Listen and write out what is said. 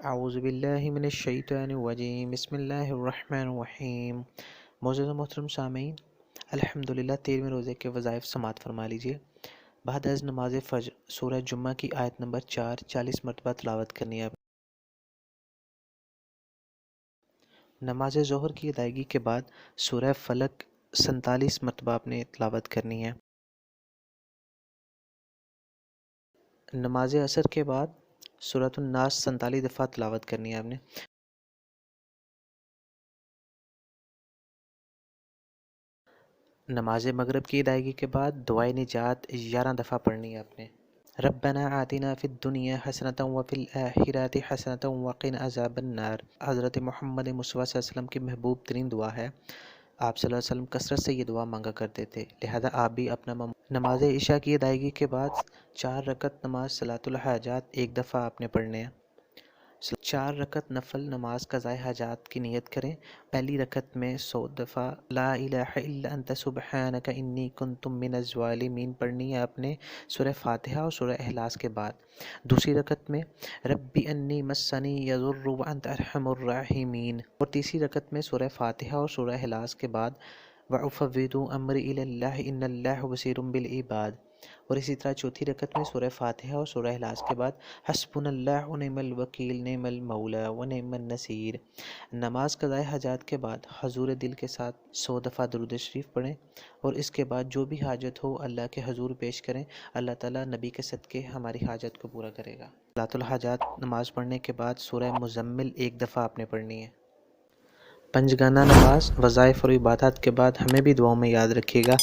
اعوذ باللہ من الشیطان الرجیم بسم اللہ الرحمن الرحیم۔ معزز و محترم سامعین، الحمدللہ 13ویں روزے کے وظائف سماعت فرما لیجیے۔ بعد از نماز فجر سورہ جمعہ کی آیت نمبر 4 40 مرتبہ تلاوت کرنی ہے۔ نماز ظہر کی ادائیگی کے بعد سورہ فلق 47 مرتبہ آپ نے تلاوت کرنی ہے۔ نماز عصر کے بعد سورۃ الناس 47 دفعہ تلاوت کرنی ہے آپ نے۔ نماز مغرب کی ادائیگی کے بعد دعائے نجات 11 دفعہ پڑھنی ہے آپ نے۔ ربنا آتنا فی الدنیا حسنۃ وفی الآخرۃ حسنۃ وقنا عذاب النار حضرت محمد مصطفیٰ صلی اللہ علیہ وسلم کی محبوب ترین دعا ہے۔ آپ صلی اللہ علیہ وسلم کثرت سے یہ دعا مانگا کرتے تھے، لہذا آپ بھی اپنا نماز عشاء کی ادائیگی کے بعد 4 رکعت نماز صلاۃ الحاجات 1 دفعہ آپ نے پڑھنے ہیں۔ 4 رکعت نفل نماز قضائے حاجات کی نیت کریں۔ پہلی رکعت میں 100 دفعہ لا الہ الا انت سبحانک انی کنت من الظالمین پڑھنی ہے آپ نے سورہ فاتحہ اور سورہ اخلاص کے بعد۔ دوسری رکعت میں ربی انی مسنی یضر وانت ارحم الراحمین، اور تیسری رکعت میں سورہ فاتحہ اور سورہ اخلاص کے بعد وَأُفَوِّضُ أَمْرِي إِلَى اللَّهِ إِنَّ اللَّهَ بَصِيرٌ بِالْعِبَادِ، اور اسی طرح چوتھی رکعت میں سورہ فاتحہ اور سورہ اخلاص کے بعد حسبنا اللہ ونعم الوکیل نعم المولا ونعم النصیر۔ نماز قضائے حاجات کے بعد حضور دل کے ساتھ 100 دفعہ درود شریف پڑھیں، اور اس کے بعد جو بھی حاجت ہو اللہ کے حضور پیش کریں۔ اللہ تعالیٰ نبی کے صدقے ہماری حاجت کو پورا کرے گا۔ صلاۃ الحاجات نماز پڑھنے کے بعد سورہ مزمل 1 دفعہ آپ نے پڑھنی ہے۔ پنج گانا نماز وظائف اور عبادات کے بعد ہمیں بھی دعاؤں میں یاد رکھیے گا۔